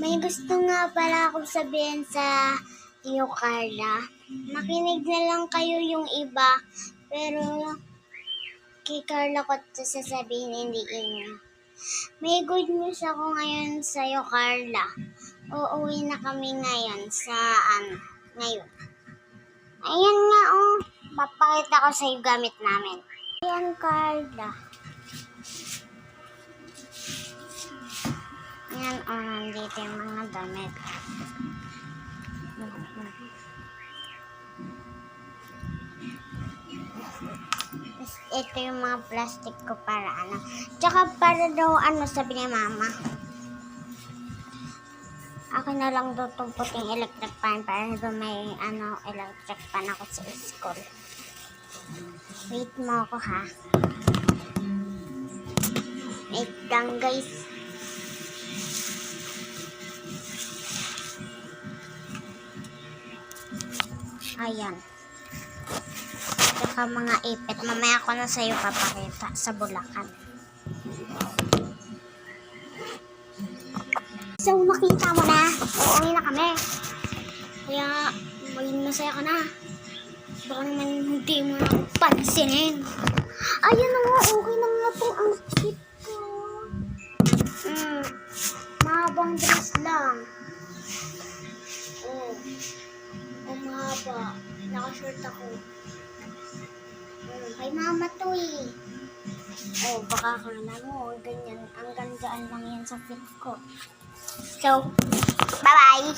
May gusto nga pala akong sabihin sa iyo, Carla. Makinig na lang kayo yung iba, pero kay Carla ko ito sasabihin, hindi inyo. May good news ako ngayon sa iyo, Carla. Uuwi na kami ngayon sa ngayon. Ayan nga, oh. Papakita ko sa iyo gamit namin. Ayan, Carla. Ayan, oh, nandito yung mga damit. Ito yung mga plastic ko para Tsaka para daw sabi ni mama. Akin na lang daw itong puting electric fan para daw may electric fan ako sa school. Wait mo ako, ha. Wait lang, guys. Ayan. Tsaka mga ipit. Mamaya ko na sa'yo papakita sa Bulacan. So, makita mo na. Uuwi na kami. Kaya, maging masaya ka na. Baka naman hindi mo na pansinin. Ayan na nga. Okay na nga itong outfit ko. Mahabang dress lang. Mahaba. Naka-short ako. Kay mama to eh. Baka akala mo, ganyan. Ang gandaan lang yan sa fit ko. So, bye-bye!